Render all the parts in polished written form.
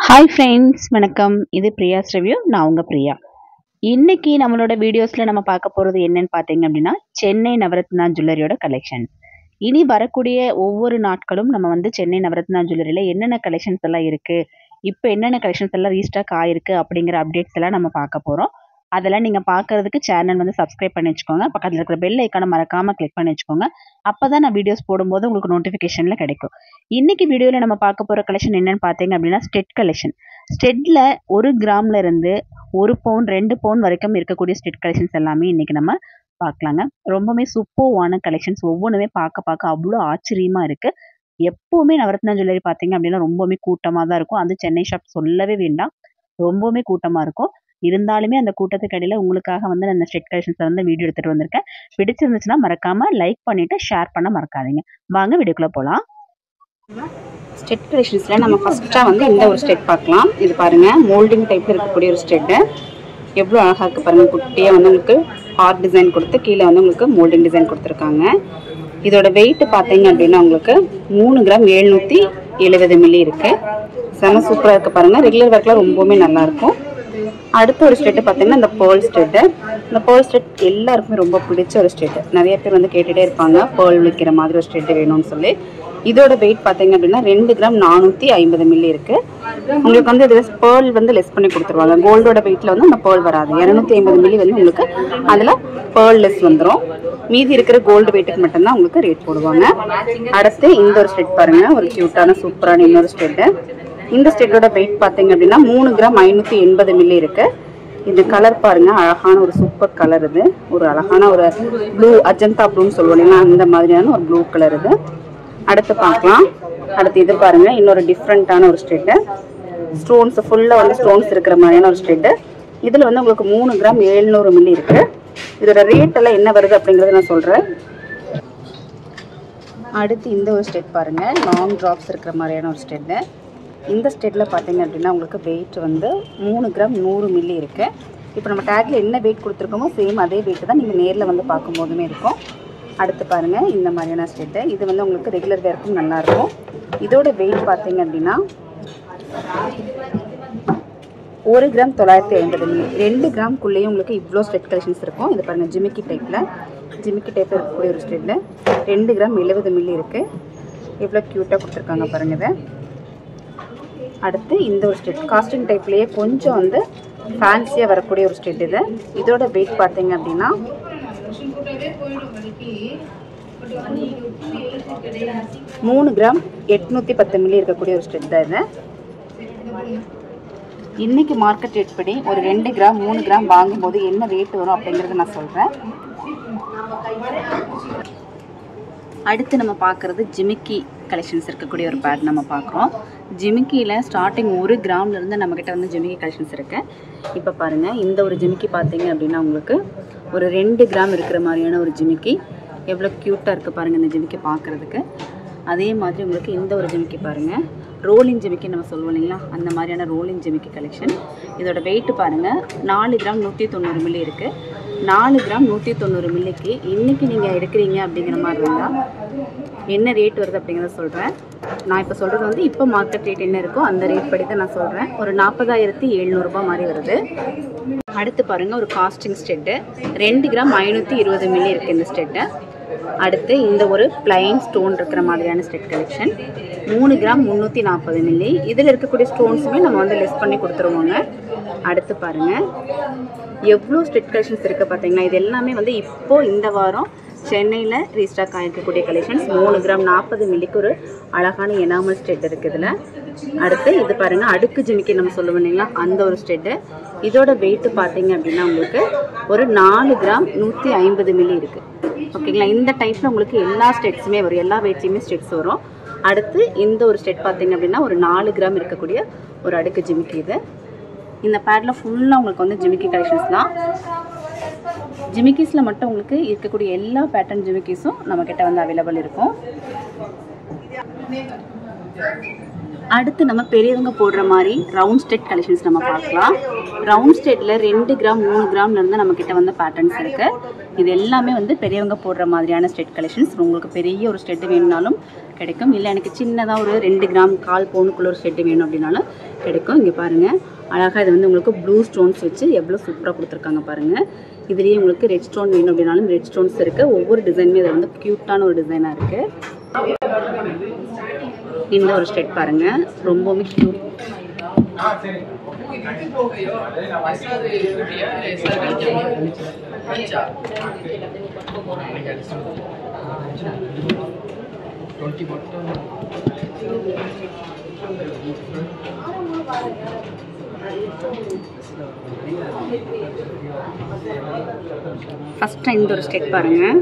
Hi friends, வணக்கம். இது பிரியாஸ் review. நான் உங்கள் பிரியா. இன்னைக்கு நம்மளோட வீடியோஸில் நம்ம பார்க்க போகிறது என்னன்னு பார்த்தீங்க அப்படின்னா, சென்னை நவரத்னா ஜுவல்லரியோட கலெக்ஷன். இனி வரக்கூடிய ஒவ்வொரு நாட்களும் நம்ம சென்னை நவரத்னா ஜுவல்லரியில் என்னென்ன கலெக்ஷன்ஸ் எல்லாம் இருக்குது, இப்போ என்னென்ன கலெக்ஷன்ஸ் எல்லாம் ரீஸ்டாக் ஆயிருக்கு அப்படிங்கிற அப்டேட்ஸ் எல்லாம் நம்ம பார்க்க போகிறோம். அதெல்லாம் நீங்கள் பார்க்கறதுக்கு சேனல் சப்ஸ்கிரைப் பண்ணி வச்சுக்கோங்க. பக்கத்தில் இருக்கிற பெல் ஐக்கானை மறக்காமல் கிளிக் பண்ணி வச்சுக்கோங்க. அப்போ தான் நான் வீடியோஸ் போடும்போது உங்களுக்கு நோட்டிஃபிகேஷனில் கிடைக்கும். இன்னைக்கு வீடியோவில் நம்ம பார்க்க போகிற கலெக்ஷன் என்னன்னு பார்த்தீங்க அப்படின்னா, ஸ்டெட் கலெக்ஷன். ஸ்டெட்டில் 1 கிராம்ல இருந்து 1 பவுன் 2 பவுன் வரைக்கும் இருக்கக்கூடிய ஸ்டெட் கலெக்ஷன்ஸ் எல்லாமே இன்னைக்கு நம்ம பார்க்கலாங்க. ரொம்பவுமே சூப்பர்வான கலெக்ஷன்ஸ், ஒவ்வொன்றுமே பார்க்க அவ்வளோ ஆச்சரியமாக இருக்குது. எப்போவுமே நவரத்னா ஜுவல்லரி பார்த்தீங்க அப்படின்னா ரொம்பவுமே கூட்டமாக தான் இருக்கும். அது சென்னை ஷாப் சொல்லவே வேண்டாம், ரொம்பவுமே கூட்டமாக இருக்கும். இருந்தாலுமே அந்த கூட்டத்துக்கு இடையில உங்களுக்காக நான் இந்த ஸ்டெட் கலெக்ஷன்ஸை வீடியோ எடுத்துகிட்டு வந்திருக்கேன். பிடிச்சிருந்துச்சுன்னா மறக்காமல் லைக் பண்ணிவிட்டு ஷேர் பண்ண மறக்காதீங்க. வாங்க வீடியோக்குள்ளே போகலாம். ஸ்டெட் கலெக்ஷன்ஸில் நம்ம ஃபஸ்ட்டாக இந்த ஒரு ஸ்டெட் பார்க்கலாம். இது பாருங்கள், மோல்டிங் டைப்பில் இருக்கக்கூடிய ஒரு ஸ்டெட்டு. எவ்வளோ அழகாக இருக்குது பாருங்கள். குட்டியாக உங்களுக்கு ஹார்ட் டிசைன் கொடுத்து கீழே உங்களுக்கு மோல்டிங் டிசைன் கொடுத்துருக்காங்க. இதோட வெயிட் பார்த்தீங்க அப்படின்னா உங்களுக்கு 3 கிராம் 770 மில்லி இருக்குது. செம சூப்பராக இருக்குது பாருங்கள். ரெகுலர் ஒர்க்கில் ரொம்பவுமே நல்லாயிருக்கும். அடுத்த ஒரு ஸ்டெட்டு பார்த்தீங்கன்னா இந்த பேர்ல் ஸ்டெட்டு. இந்த பேர்ல் ஸ்டெட் எல்லாருக்குமே ரொம்ப பிடிச்ச ஒரு ஸ்டெட்டு. நிறைய பேர் கேட்டுகிட்டே இருப்பாங்க, பேர்ல் விற்கிற மாதிரி ஒரு ஸ்டெட்டு வேணும்னு சொல்லி. இதோட வெயிட் பார்த்தீங்க அப்படின்னா 2 கிராம் 450 மில்லி இருக்குது. உங்களுக்கு இதில் பேர்ல் லெஸ் பண்ணி கொடுத்துருவாங்க. கோல்டோட வெயிட்டில் அந்த பேர்ல் வராது. 250 மில்லி உங்களுக்கு அதில் பேர்ல் லெஸ் வந்துடும். மீதி இருக்கிற கோல்டு வெயிட்டுக்கு மட்டும்தான் உங்களுக்கு ரேட் போடுவாங்க. அடுத்து இந்த ஒரு ஸ்டெட் பாருங்கள், ஒரு க்யூட்டான சூப்பரான இன்னொரு ஸ்டெட்டு. இந்த ஸ்டெட்டோட வெயிட் பார்த்தீங்க அப்படின்னா 3 கிராம் 580 மில்லி இருக்குது. இந்த கலர் பாருங்கள், அழகான ஒரு சூப்பர் கலர். இது ஒரு அழகான ஒரு ப்ளூ, அஜந்தா ப்ளூன்னு சொல்லுவோம் இல்லைங்களா, அந்த மாதிரியான ஒரு ப்ளூ கலர் இது. அடுத்து பார்க்கலாம். அடுத்து இது பாருங்கள், இன்னொரு டிஃப்ரெண்ட்டான ஒரு ஸ்டெட்டு. ஸ்டோன்ஸ் ஃபுல்லாக ஸ்டோன்ஸ் இருக்கிற மாதிரியான ஒரு ஸ்டெட்டு. இதில் உங்களுக்கு 3 கிராம் 700 மில்லி இருக்குது. இதோட ரேட் எல்லாம் என்ன வருது அப்படிங்கிறத நான் சொல்கிறேன். அடுத்து இந்த ஒரு ஸ்டெட் பாருங்கள், லாங் ட்ராப்ஸ் இருக்கிற மாதிரியான ஒரு ஸ்டெட்டு. இந்த ஸ்டெட்டில் பார்த்தீங்க அப்படின்னா உங்களுக்கு வெயிட் 3 கிராம் 100 மில்லி இருக்குது. இப்போ நம்ம டேக்கில் என்ன வெயிட் கொடுத்துருக்கோமோ சேம் அதே வெயிட்டு தான் நீங்கள் நேரில் பார்க்கும்போதுமே இருக்கும். அடுத்து பாருங்கள், இந்த மாதிரியான ஸ்டெட்டு. இது உங்களுக்கு ரெகுலர் வேர்க்கும் நல்லாயிருக்கும். இதோட வெயிட் பார்த்தீங்க அப்படின்னா 1 கிராம் 950 மில்லி. 2 கிராம்குள்ளேயே உங்களுக்கு இவ்வளோ ஸ்டெட் கலெக்ஷன்ஸ் இருக்கும். இது பாருங்கள், ஜிமிக்கி டைப்பில் இருக்கக்கூடிய ஒரு ஸ்டெட்டு. 2 கிராம் 70 மில்லி இருக்குது. எவ்வளோ க்யூட்டாக கொடுத்துருக்காங்க பாருங்கள் இதை. அடுத்து இந்த ஒரு ஸ்டெட் காஸ்டிங் டைப்லேயே கொஞ்சம் ஃபேன்சியாக வரக்கூடிய ஒரு ஸ்டெட் இது. இதோட வெயிட் பார்த்தீங்க அப்படின்னா 3 கிராம் 810 மில்லி இருக்கக்கூடிய ஒரு ஸ்டெட் தான் இது. இன்றைக்கி மார்க்கெட் ரேட் படி ஒரு 2 கிராம் 3 கிராம் வாங்கும்போது என்ன ரேட் வரும் அப்படிங்கிறத நான் சொல்கிறேன். அடுத்து நம்ம பார்க்குறது ஜிமிக்கி கலெக்ஷன்ஸ் இருக்கக்கூடிய ஒரு பேட் நம்ம பார்க்குறோம். ஜிமிக்கியில் ஸ்டார்டிங் 1 கிராம்லேருந்து நம்மக்கிட்ட ஜிமிக்கி கலெக்ஷன்ஸ் இருக்குது. இப்போ பாருங்கள், இந்த ஒரு ஜிமிக்கி பார்த்தீங்க அப்படின்னா உங்களுக்கு ஒரு 2 கிராம் இருக்கிற மாதிரியான ஒரு ஜிமிக்கி. எவ்வளோ க்யூட்டாக இருக்குது பாருங்கள் இந்த ஜிமிக்கி பார்க்குறதுக்கு. அதே மாதிரி உங்களுக்கு இந்த ஒரு ஜிமிக்கி பாருங்கள், ரோலிங் ஜிமிக்கி நம்ம சொல்லுவோம் இல்லைங்களா, அந்த மாதிரியான ரோலிங் ஜிமிக்கி கலெக்ஷன். இதோட வெயிட்டு பாருங்கள் 4 கிராம் 190 மில்லி இருக்குது. 4 கிராம் 190 மில்லிக்கு இன்றைக்கி நீங்கள் எடுக்கிறீங்க அப்படிங்கிற மாதிரி இருந்தால் என்ன ரேட் வருது அப்படிங்கிறத சொல்கிறேன். நான் இப்போ சொல்கிறது இப்போ மார்க்கெட் ரேட் என்ன இருக்கோ அந்த ரேட் படி தான் நான் சொல்கிறேன். ஒரு 40,700 ரூபாய் மாதிரி வருது. அடுத்து பாருங்கள், ஒரு காஸ்டிங் ஸ்டெட்டு. 2 கிராம் 520 மில்லி இருக்குது இந்த ஸ்டெட்டு. அடுத்து இந்த ஒரு பிளைன் ஸ்டோன் இருக்கிற மாதிரியான ஸ்டெட் கலெக்ஷன். 3 gram 340 milli. இதில் இருக்கக்கூடிய ஸ்டோன்ஸுமே நம்ம லெஸ் பண்ணி கொடுத்துருவோங்க. அடுத்து பாருங்கள், எவ்வளோ ஸ்டெட் கலெக்ஷன்ஸ் இருக்குது பார்த்தீங்கன்னா. இது எல்லாமே இப்போது இந்த வாரம் சென்னையில் ரீஸ்டாக் ஆகிருக்கக்கூடிய கலெக்ஷன்ஸ். 3 கிராம் 40 மில்லிக்கு ஒரு அழகான எனாமல் ஸ்டெட் இருக்குது இதில். அடுத்து இது பாருங்கள், அடுக்கு ஜிமிக்கி நம்ம சொல்லுவோம் இல்லைங்களா, அந்த ஒரு ஸ்டெட்டு. இதோட வெயிட்டு பார்த்தீங்க அப்படின்னா உங்களுக்கு ஒரு 4 கிராம் 150 மில்லி இருக்குது. ஓகேங்களா, இந்த டைப்பில் உங்களுக்கு எல்லா ஸ்டெட்ஸுமே வரும், எல்லா வெயிட்லேயுமே ஸ்டெட்ஸ் வரும். அடுத்து இந்த ஒரு ஸ்டெட் பார்த்தீங்க அப்படின்னா ஒரு 4 கிராம் இருக்கக்கூடிய ஒரு அடுக்கு ஜிமிக்கி இது. இந்த பேடில் ஃபுல்லாக உங்களுக்கு ஜிமிக்கி கலெக்ஷன்ஸ் தான். ஜிமிக்கிஸில் மட்டும் உங்களுக்கு இருக்கக்கூடிய எல்லா பேட்டர்ன் ஜிமிக்கிஸும் நம்மக்கிட்ட அவைலபிள் இருக்கும். அடுத்து நம்ம பெரியவங்க போடுற மாதிரி ரவுண்ட் ஸ்டெட் கலெக்ஷன்ஸ் நம்ம பார்க்கலாம். ரவுண்ட் ஸ்டெட்டில் 2 கிராம் 3 கிராம்லேருந்து நம்மக்கிட்ட பேட்டர்ன்ஸ் இருக்குது. இது எல்லாமே பெரியவங்க போடுற மாதிரியான ஸ்டெட் கலெக்ஷன்ஸ். உங்களுக்கு பெரிய ஒரு ஸ்டெட் வேணும்னாலும் கிடைக்கும். இல்லை எனக்கு சின்னதாக ஒரு 2 கிராம் 1/4 பவுனுக்குள்ள ஒரு செட்டு வேணும் அப்படின்னாலும் கிடைக்கும். இங்கே பாருங்கள், அழகாக இது வந்து உங்களுக்கு ப்ளூ ஸ்டோன்ஸ் வச்சு எவ்வளோ சூப்பராக கொடுத்துருக்காங்க பாருங்கள். இதுலேயே உங்களுக்கு ரெட் ஸ்டோன் வேணும் அப்படின்னாலும் ரெட் ஸ்டோன்ஸ் இருக்குது. ஒவ்வொரு டிசைனுமே இதில் வந்து க்யூட்டான ஒரு டிசைனாக இருக்குது. இந்த ஒரு ஸ்டெட் பாருங்கள், ரொம்பவுமே க்யூட். ஃபஸ்ட்டு இந்த ஒரு ஸ்டெட் பாருங்கள்.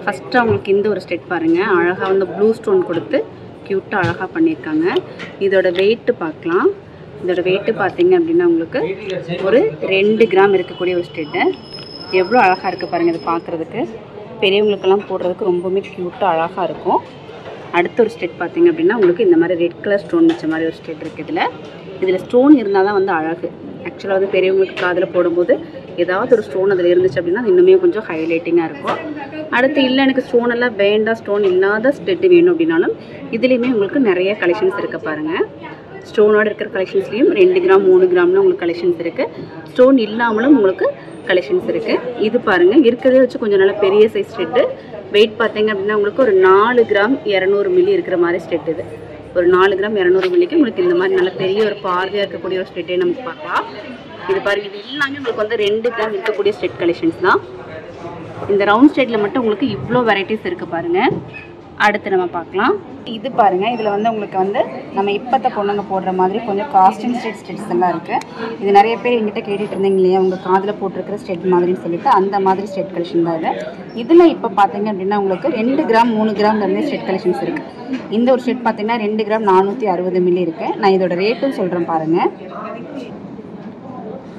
ஃபஸ்ட்டு அவங்களுக்கு இந்த ஒரு ஸ்டெட் பாருங்கள், அழகாக வந்து ப்ளூ ஸ்டோன் கொடுத்து க்யூட்டாக அழகாக பண்ணியிருக்காங்க. இதோட வெயிட்டு பார்க்கலாம். இதோட வெயிட்டு பார்த்தீங்க அப்படின்னா உங்களுக்கு ஒரு 2 கிராம் இருக்கக்கூடிய ஒரு ஸ்டெட்டு. எவ்வளோ அழகாக இருக்குது பாருங்கள். இது பார்க்குறதுக்கு பெரியவங்களுக்கெல்லாம் போடுறதுக்கு ரொம்பவுமே க்யூட்டாக அழகாக இருக்கும். அடுத்த ஒரு ஸ்டெட் பார்த்திங்க அப்படின்னா உங்களுக்கு இந்த மாதிரி ரெட் கலர் ஸ்டோன் வச்ச மாதிரி ஒரு ஸ்டெட் இருக்குது. இதில் ஸ்டோன் இருந்தால் தான் வந்து அழகு. ஆக்சுவலாக வந்து பெரியவங்களுக்கு காதில் போடும்போது ஏதாவது ஒரு ஸ்டோன் அதில் இருந்துச்சு அப்படின்னா அது இன்னுமே கொஞ்சம் ஹைலைட்டிங்காக இருக்கும். அடுத்து இல்லை எனக்கு ஸ்டோன் எல்லாம் வேண்டாம், ஸ்டோன் இல்லாத ஸ்டெட்டு வேணும் அப்படின்னாலும் இதுலேயுமே உங்களுக்கு நிறைய கலெக்ஷன்ஸ் இருக்க பாருங்கள். ஸ்டோனோடு இருக்கிற கலெக்ஷன்ஸ்லேயும் 2 கிராம் 3 கிராம்னு உங்களுக்கு கலெக்ஷன்ஸ் இருக்குது. ஸ்டோன் இல்லாமலும் உங்களுக்கு கலெக்ஷன்ஸ் இருக்குது. இது பாருங்கள், இருக்கிறதே வச்சு கொஞ்சம் நல்லா பெரிய சைஸ் ஸ்டெட்டு. வெயிட் பார்த்தீங்க அப்படின்னா உங்களுக்கு ஒரு 4 கிராம் 200 மில்லி இருக்கிற மாதிரி ஸ்டெட். இது ஒரு 4 கிராம் 200 மில்லிக்கு உங்களுக்கு இந்த மாதிரி நல்ல பெரிய ஒரு பார்வையாக இருக்கக்கூடிய ஒரு ஸ்டெட்டே நமக்கு பார்க்கலாம். இது பாருங்கள், இது எல்லாமே உங்களுக்கு வந்து 2 கிராம் இருக்கக்கூடிய ஸ்டெட் கலெக்ஷன்ஸ் தான். இந்த ரவுண்ட் ஸ்டெட்டில் மட்டும் உங்களுக்கு இவ்வளோ வெரைட்டிஸ் இருக்குது பாருங்கள். அடுத்து நம்ம பார்க்கலாம். இது பாருங்கள், இதில் வந்து உங்களுக்கு வந்து நம்ம இப்போத்த பொண்ணுங்க போடுற மாதிரி கொஞ்சம் காஸ்டியூம் ஸ்டெட்ஸ் எல்லாம் இருக்குது. இது நிறைய பேர் எங்கிட்ட கேட்டுட்டு இருந்தீங்க இல்லையா, உங்கள் காதில் போட்டிருக்கிற ஸ்டெட் மாதிரின்னு சொல்லிட்டு அந்த மாதிரி ஸ்டெட் கலெக்ஷன் தான் இது. இதில் இப்போ பார்த்தீங்க அப்படின்னா உங்களுக்கு 2 கிராம் 3 கிராம்லேருந்து ஸ்டெட் கலெக்ஷன்ஸ் இருக்குது. இந்த ஒரு ஸ்டெட் பார்த்தீங்கன்னா 2 கிராம் 460 மில்லி இருக்குது. நான் இதோட ரேட்டும் சொல்கிறேன் பாருங்கள்.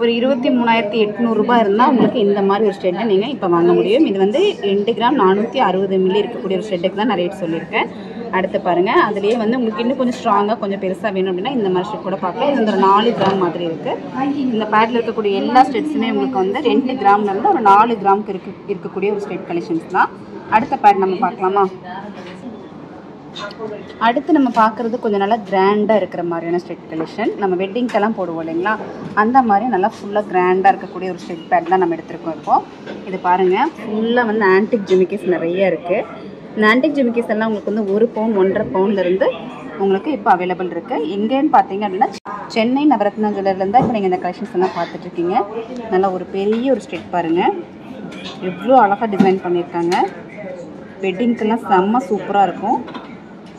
ஒரு 23,800 ரூபாய் இருந்தால் உங்களுக்கு இந்த மாதிரி ஒரு ஸ்டெட்டை நீங்கள் இப்போ வாங்க முடியும். இது வந்து 2 கிராம் 460 மில்லி இருக்கக்கூடிய ஒரு ஸ்டெட்டுக்கு தான் நான் ரேட் சொல்லியிருக்கேன். அடுத்து பாருங்கள், அதுலேயே வந்து உங்களுக்கு இன்னும் கொஞ்சம் ஸ்ட்ராங்காக கொஞ்சம் பெருசாக வேணும் அப்படின்னா இந்த மாதிரி ஸ்டெட் கூட பார்க்கலாம். இது வந்து 4 கிராம் மாதிரி இருக்குது. இந்த பேட்டில் இருக்கக்கூடிய எல்லா ஸ்டெட்ஸுமே உங்களுக்கு வந்து 2 கிராம்லேருந்து ஒரு 4 கிராமுக்கு இருக்கக்கூடிய ஒரு ஸ்டெட் கலெக்ஷன்ஸ் தான். அடுத்த பேட் நம்ம பார்க்கலாமா? அடுத்து நம்ம பார்க்குறது கொஞ்சம் நல்லா கிராண்டாக இருக்கிற மாதிரியான ஸ்டெட் கலெக்ஷன். நம்ம வெட்டிங்க்கெல்லாம் போடுவோம் இல்லைங்களா, அந்த மாதிரி நல்லா ஃபுல்லாக கிராண்டாக இருக்கக்கூடிய ஒரு ஸ்டெட் பேட் தான் நம்ம எடுத்துருக்கோம். இப்போது இது பாருங்கள், ஃபுல்லாக வந்து ஆன்டிக் ஜிமிக்கிஸ் நிறைய இருக்குது. இந்த ஆன்டிக் ஜிமிக்கிஸ் எல்லாம் உங்களுக்கு வந்து 1 பவுன் 1.5 பவுன்லேருந்து உங்களுக்கு இப்போ அவைலபிள் இருக்குது. எங்கேன்னு பார்த்தீங்க அப்படின்னா சென்னை நவரத்னா ஜுவல்லர்லேருந்து இப்போ நீங்கள் இந்த கலெக்ஷன்ஸ் எல்லாம் பார்த்துட்ருக்கீங்க. நல்லா ஒரு பெரிய ஒரு ஸ்டெட் பாருங்கள், எவ்வளோ அழகாக டிசைன் பண்ணியிருக்காங்க. வெட்டிங்க்கெல்லாம் செம்ம சூப்பராக இருக்கும்.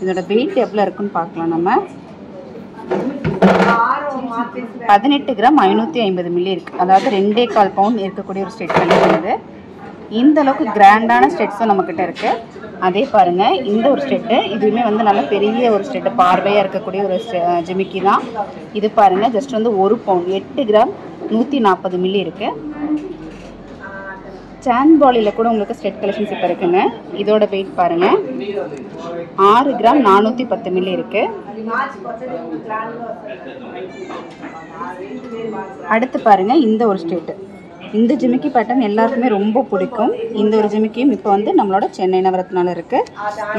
இதோட வெயிட் எவ்வளோ இருக்குன்னு பார்க்கலாம். நம்ம 18 கிராம் 550 மில்லி இருக்குது. அதாவது 2.25 பவுன் இருக்கக்கூடிய ஒரு ஸ்டெட் கலெக்ஷன். இந்த அளவுக்கு கிராண்டான ஸ்டெட்ஸும் நம்மக்கிட்ட இருக்குது. அதே பாருங்கள், இந்த ஒரு ஸ்டெட்டு இதுவுமே வந்து நல்ல பெரிய ஒரு ஸ்டெட்டு, பார்வையாக இருக்கக்கூடிய ஒரு ஜிமிக்கி தான். இது பாருங்கள், ஜஸ்ட் வந்து 1 பவுன் 8 கிராம் 140 மில்லி இருக்குது. சான்பாலியில் கூட உங்களுக்கு ஸ்டெட் கலெக்ஷன்ஸ் இப்போ இருக்குங்க. இதோட வெயிட் பாருங்கள், 6 கிராம் 410 மில்லி இருக்குது. அடுத்து பாருங்கள், இந்த ஒரு ஸ்டெட்டு. இந்த ஜிமிக்கி பேட்டர்ன் எல்லாருக்குமே ரொம்ப பிடிக்கும். இந்த ஒரு ஜிமிக்கியும் இப்போ வந்து நம்மளோட சென்னை நவரத்னால இருக்குது.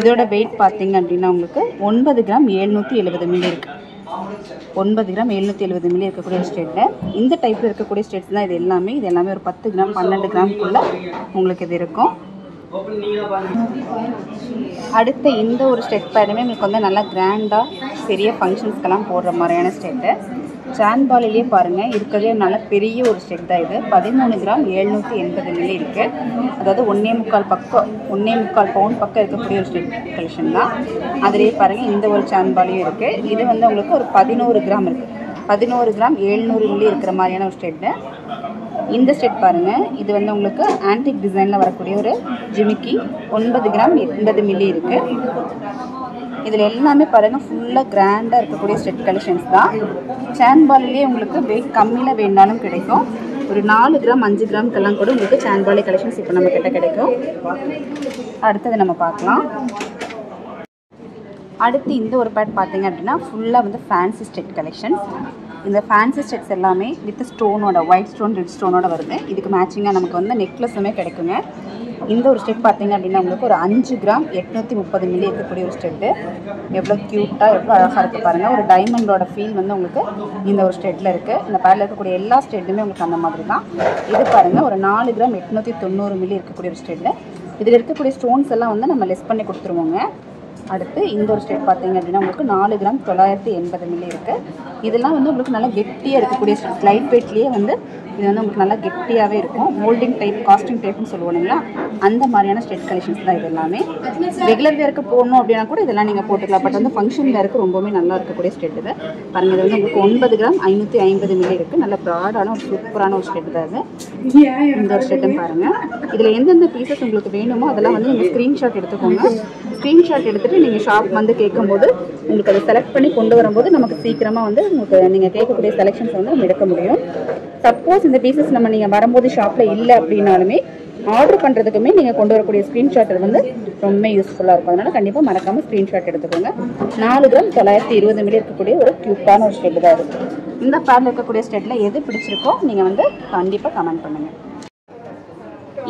இதோட வெயிட் பார்த்தீங்க அப்படின்னா உங்களுக்கு 9 கிராம் 770 மில்லி இருக்குது. 9 கிராம் 770 மில்லி இருக்கக்கூடிய ஸ்டெட்டு. இந்த டைப்பில் இருக்கக்கூடிய ஸ்டெட்ஸ் தான் இது எல்லாமே. இது எல்லாமே ஒரு 10 கிராம் 12 கிராம்குள்ளே உங்களுக்கு இது இருக்கும். அடுத்த இந்த ஒரு ஸ்டெட் பேட்டர்னுமே உங்களுக்கு வந்து நல்லா கிராண்டாக பெரிய ஃபங்க்ஷன்ஸ்க்கெல்லாம் போடுற மாதிரியான ஸ்டெட்டு. சான்பாலிலேயே பாருங்கள், இருக்கிறதே நல்ல பெரிய ஒரு ஸ்டெட் தான் இது. 13 கிராம் 780 மில்லி இருக்குது. அதாவது 1.25 பவுன் பக்கம் இருக்கக்கூடிய ஒரு ஸ்டெட் கலெக்ஷன் தான். அதிலேயே பாருங்கள், இந்த ஒரு சான்பாலியும் இருக்குது. இது வந்து உங்களுக்கு ஒரு 11 கிராம் இருக்குது. 11 கிராம் 700 மில்லி இருக்கிற மாதிரியான ஒரு ஸ்டெட்டு. இந்த ஸ்டெட் பாருங்கள், இது வந்து உங்களுக்கு ஆன்டிக் டிசைனில் வரக்கூடிய ஒரு ஜிமிக்கி. 9 கிராம் 80 மில்லி இருக்குது. இதில் எல்லாமே பாருங்கள் ஃபுல்லாக கிராண்டாக இருக்கக்கூடிய ஸ்டெட் கலெக்ஷன்ஸ் தான். சான்பாலிலே உங்களுக்கு வெயிட் கம்மியில் வேணாலும் கிடைக்கும். ஒரு 4 கிராம் 5 கிராம்க்கெல்லாம் கூட உங்களுக்கு சான்பாலி கலெக்ஷன்ஸ் இப்போ நம்ம கிட்ட கிடைக்கும். அடுத்தது நம்ம பார்க்கலாம். அடுத்து இந்த ஒரு பேட் பார்த்தீங்க அப்படின்னா ஃபுல்லாக வந்து ஃபேன்சி ஸ்டெட் கலெக்ஷன்ஸ். இந்த ஃபேன்சி ஸ்டெட்ஸ் எல்லாமே வித் ஸ்டோனோட ஒயிட் ஸ்டோன் ரெட் ஸ்டோனோட வருது. இதுக்கு மேட்சிங்காக நமக்கு வந்து நெக்லஸுமே கிடைக்குங்க. இந்த ஒரு ஸ்டெட் பார்த்தீங்க அப்படின்னா உங்களுக்கு ஒரு 5 கிராம் 830 மில்லி இருக்கக்கூடிய ஒரு ஸ்டெட்டு. எவ்வளோ க்யூட்டாக எவ்வளோ அழகாக இருக்குது பாருங்கள். ஒரு டைமண்டோட ஃபீல் வந்து உங்களுக்கு இந்த ஒரு ஸ்டெட்டில் இருக்குது. இந்த பேரில் இருக்கக்கூடிய எல்லா ஸ்டெட்டுமே உங்களுக்கு அந்த மாதிரி தான். இது பாருங்கள் ஒரு 4 கிராம் 890 மில்லி இருக்கக்கூடிய ஒரு ஸ்டெட்டு. இதில் இருக்கக்கூடிய ஸ்டோன்ஸ் எல்லாம் வந்து நம்ம லெஸ் பண்ணி கொடுத்துருவோங்க. அடுத்து இந்த ஒரு ஸ்டெட் பார்த்தீங்க அப்படின்னா உங்களுக்கு 4 கிராம் 980 மில்லி இருக்குது. இதெல்லாம் வந்து உங்களுக்கு நல்லா கெட்டியாக இருக்கக்கூடிய ஸ்டெட். லைட் வெயிட்லேயே வந்து இது வந்து உங்களுக்கு நல்லா கெட்டியாகவே இருக்கும். மோல்டிங் டைப் காஸ்டிங் டைப்னு சொல்லுவோம் இல்லைங்களா, அந்த மாதிரியான ஸ்டெட் கலெக்ஷன்ஸ் தான் இது எல்லாமே. ரெகுலர் வேருக்கு போடணும் அப்படின்னா கூட இதெல்லாம் நீங்கள் போட்டுக்கலாம். பட் வந்து ஃபங்க்ஷன் வேருக்கு ரொம்பவே நல்லா இருக்கக்கூடிய ஸ்டெட் இது பாருங்கள். இது வந்து உங்களுக்கு 9 கிராம் 550 மில்லி இருக்குது. நல்ல ப்ராடான ஒரு சூப்பரான ஒரு ஸ்டெட் தான் இது. இந்த ஒரு ஸ்டெட்டுன்னு பாருங்கள். இதில் எந்தெந்த பீசஸ் உங்களுக்கு வேணுமோ அதெல்லாம் வந்து நீங்கள் ஸ்க்ரீன்ஷாட் எடுத்துக்கோங்க. ஸ்க்ரீன்ஷாட் எடுத்துகிட்டு நீங்கள் ஷாப் வந்து கேட்கும்போது உங்களுக்கு அதை செலக்ட் பண்ணி கொண்டு வரும்போது நமக்கு சீக்கிரமாக வந்து உங்களுக்கு நீங்கள் கேட்கக்கூடிய செலெக்ஷன்ஸ் வந்து நம்ம எடுக்க முடியும். சப்போஸ் இந்த பீசஸ் நம்ம நீங்கள் வரும்போது ஷாப்பில் இல்லை அப்படின்னாலுமே ஆர்டர் பண்ணுறதுக்குமே நீங்கள் கொண்டு வரக்கூடிய ஸ்க்ரீன்ஷாட் வந்து ரொம்ப யூஸ்ஃபுல்லாக இருக்கும். அதனால் கண்டிப்பாக மறக்காமல் ஸ்க்ரீன்ஷாட் எடுத்துக்கோங்க. 4 கிராம் 920 மில்லி இருக்கக்கூடிய ஒரு க்யூட்டான ஒரு ஸ்டெட் தான் இருக்குது. இந்த பேரில் இருக்கக்கூடிய ஸ்டெட்டில் எது பிடிச்சிருக்கோ நீங்கள் வந்து கண்டிப்பாக கமெண்ட் பண்ணுங்கள்.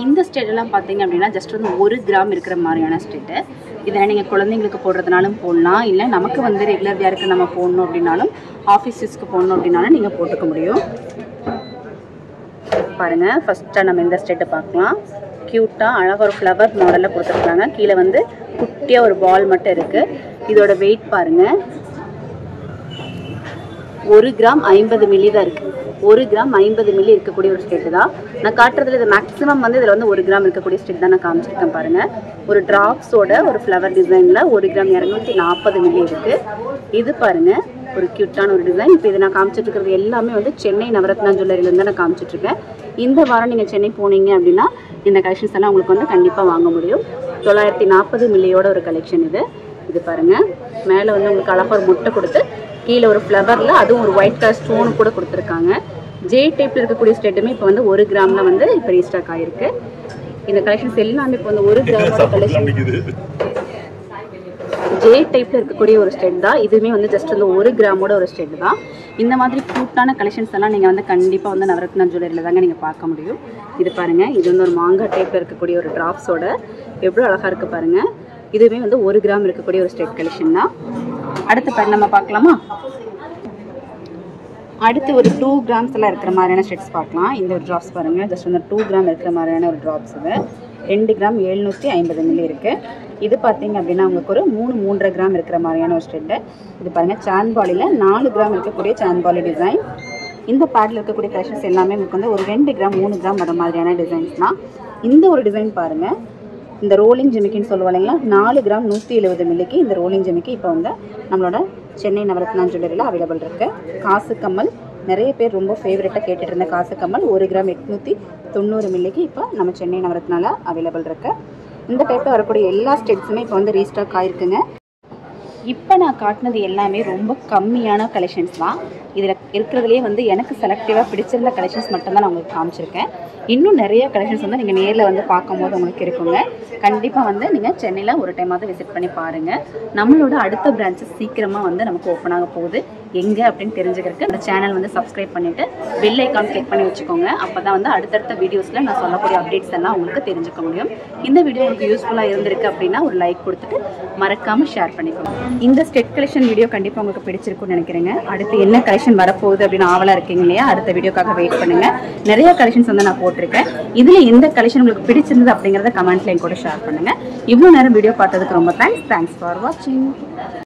இந்த ஸ்டெட்டெல்லாம் பார்த்தீங்க அப்படின்னா ஜஸ்ட் வந்து 1 கிராம் இருக்கிற மாதிரியான ஸ்டெட்டு. இதை நீங்கள் குழந்தைங்களுக்கு போடுறதுனாலும் போடலாம், இல்லை நமக்கு வந்து ரெகுலர் வேருக்கு நம்ம போடணும் அப்படின்னாலும் ஆஃபீஸ் யூஸ்க்கு போடணும் அப்படின்னாலும் நீங்கள் போட்டுக்க முடியும். பாருங்கள், ஃபஸ்ட்டாக நம்ம இந்த ஸ்டெட்டை பார்க்கலாம். க்யூட்டாக அழகாக ஒரு ஃப்ளவர் மாடலில் கொடுத்துருக்காங்க. கீழே வந்து குட்டியாக ஒரு பால் மட்டும் இருக்குது. இதோட வெயிட் பாருங்கள் 1 கிராம் 50 மில்லி தான் இருக்குது. 1 கிராம் 50 மில்லி இருக்கக்கூடிய ஒரு ஸ்டெட்டு தான் நான் காட்டுறதுல. இது மேக்ஸிமம் வந்து இதில் வந்து 1 கிராம் இருக்கக்கூடிய ஸ்டெட் தான் நான் காமிச்சிருக்கேன் பாருங்கள். ஒரு ட்ராப்ஸோட ஒரு ஃப்ளவர் டிசைனில் 1 கிராம் 240 மில்லி இருக்குது. இது பாருங்கள் ஒரு க்யூட்டான ஒரு டிசைன். இப்போ இதை நான் காமிச்சிட்டு இருக்கிறது எல்லாமே வந்து சென்னை நவரத்னா ஜுவல்லரியிலேருந்து நான் காமிச்சிட்ருக்கேன். இந்த வாரம் நீங்கள் சென்னை போனீங்க அப்படின்னா இந்த கலெக்ஷன்ஸ் எல்லாம் உங்களுக்கு வந்து கண்டிப்பாக வாங்க முடியும். 940 மில்லியோட ஒரு கலெக்ஷன் இது. இது பாருங்கள், மேலே வந்து உங்களுக்கு அழகாக ஒரு முட்டை கொடுத்து கீழே ஒரு ஃப்ளவரில் அதுவும் ஒரு ஒயிட் கலர் ஸ்டோன் கூட கொடுத்துருக்காங்க. ஜே டைப்பில் இருக்கக்கூடிய ஸ்டெட்டுமே இப்போ வந்து 1 கிராமில் வந்து இப்போ ரீஸ்டாக் ஆகிருக்கு. இந்த கலெக்ஷன்ஸ் எல்லாமே இப்போ வந்து 1 கிராமோட கலெக்ஷன். ஜே டைப்பில் இருக்கக்கூடிய ஒரு ஸ்டெட் தான் இதுவுமே வந்து ஜஸ்ட் வந்து 1 கிராமோட ஒரு ஸ்டெட் தான். இந்த மாதிரி க்யூட்டான கலெக்ஷன்ஸ் எல்லாம் நீங்கள் வந்து கண்டிப்பாக வந்து நவரத்னா ஜுவல்லரியில் தாங்க நீங்கள் பார்க்க முடியும். இது பாருங்கள், இது வந்து ஒரு மாங்காய் டைப்பில் இருக்கக்கூடிய ஒரு ட்ராப்ஸோட எவ்வளோ அழகாக இருக்குது பாருங்கள். இதுவுமே வந்து 1 கிராம் இருக்கக்கூடிய ஒரு ஸ்டெட் கலெக்ஷன் தான். அடுத்த பேர் நம்ம பார்க்கலாமா? அடுத்து ஒரு 2 கிராம்ஸ் எல்லாம் இருக்கிற மாதிரியான ஸ்டெட்ஸ் பார்க்கலாம். இந்த ஒரு ட்ராப்ஸ் பாருங்கள், ஜஸ்ட் வந்து 2 கிராம் இருக்கிற மாதிரியான ஒரு ட்ராப்ஸ். இது 2 கிராம் 750 மில்லி இருக்குது. இது பார்த்தீங்க அப்படின்னா உங்களுக்கு ஒரு 3.5 கிராம் இருக்கிற மாதிரியான ஒரு ஸ்டெட்டு. இது பாருங்கள், சான்பாலியில் 4 கிராம் இருக்கக்கூடிய சான்பாலி டிசைன். இந்த பேட்டில் இருக்கக்கூடிய கலெக்ஷன்ஸ் எல்லாமே உங்களுக்கு வந்து ஒரு 2 கிராம் 3 கிராம் வர மாதிரியான டிசைன்ஸ் தான். இந்த ஒரு டிசைன் பாருங்கள், இந்த ரோலிங் ஜிமிக்கின்னு சொல்லுவோம் இல்லைங்களா, 4 கிராம் 170 மில்லிக்கு இந்த ரோலிங் ஜிமிக்கி இப்போ வந்து நம்மளோட சென்னை நவரத்னா ஜுவல்லரியில் அவைலபிள் இருக்குது. காசு கம்மல் நிறைய பேர் ரொம்ப ஃபேவரட்டாக கேட்டுட்டு இருந்த காசு கம்மல் 1 கிராம் 890 மில்லிக்கு இப்போ நம்ம சென்னை நவரத்னால அவைலபிள் இருக்குது. இந்த டைப்பில் வரக்கூடிய எல்லா ஸ்டெட்ஸுமே இப்போ வந்து ரீஸ்டாக் ஆகிருக்குங்க. இப்போ நான் காட்டினது எல்லாமே ரொம்ப கம்மியான கலெக்ஷன்ஸ் தான். இதில் இருக்கிறதுலே வந்து எனக்கு செலக்டிவாக பிடிச்சிருந்த கலெக்ஷன்ஸ் மட்டும்தான் நான் உங்களுக்கு காமிச்சிருக்கேன். இன்னும் நிறைய கலெக்ஷன்ஸ் வந்து நீங்கள் நேரில் வந்து பார்க்கும்போது உங்களுக்கு இருக்குங்க. கண்டிப்பாக வந்து நீங்கள் சென்னையில் ஒரு டைமாவது விசிட் பண்ணி பாருங்கள். நம்மளோட அடுத்த பிரான்ச்சஸ் சீக்கிரமாக வந்து நமக்கு ஓப்பன் ஆக போகுது. எங்கே அப்படின்னு தெரிஞ்சுக்கிறதுக்கு அந்த சேனல் வந்து சப்ஸ்கிரைப் பண்ணிவிட்டு பெல் ஐக்கான் கிளிக் பண்ணி வச்சுக்கோங்க. அப்போ தான் வந்து அடுத்தடுத்த வீடியோஸில் நான் சொல்லக்கூடிய அப்டேட்ஸ் எல்லாம் உங்களுக்கு தெரிஞ்சுக்க முடியும். இந்த வீடியோ உங்களுக்கு யூஸ்ஃபுல்லாக இருந்திருக்கு அப்படின்னா ஒரு லைக் கொடுத்துட்டு மறக்காமல் ஷேர் பண்ணிக்கோங்க. இந்த ஸ்டெட் கலெக்ஷன் வீடியோ கண்டிப்பாக உங்களுக்கு பிடிச்சிருக்குன்னு நினைக்கிறேங்க. அடுத்து என்ன கலெக்ஷன் வரப்போகுது அப்படின்னு ஆவலாக இருக்கீங்க இல்லையா, அடுத்த வீடியோக்காக வெயிட் பண்ணுங்கள். நிறைய கலெக்ஷன்ஸ் வந்து நான் போட்டிருக்கேன். இதில் எந்த கலெக்ஷன் உங்களுக்கு பிடிச்சிருந்தது அப்படிங்கிறத கமெண்ட்ல என் கூட ஷேர் பண்ணுங்கள். இவ்வளோ நேரம் வீடியோ பார்த்ததுக்கு ரொம்ப தேங்க்ஸ் ஃபார் வாட்சிங்.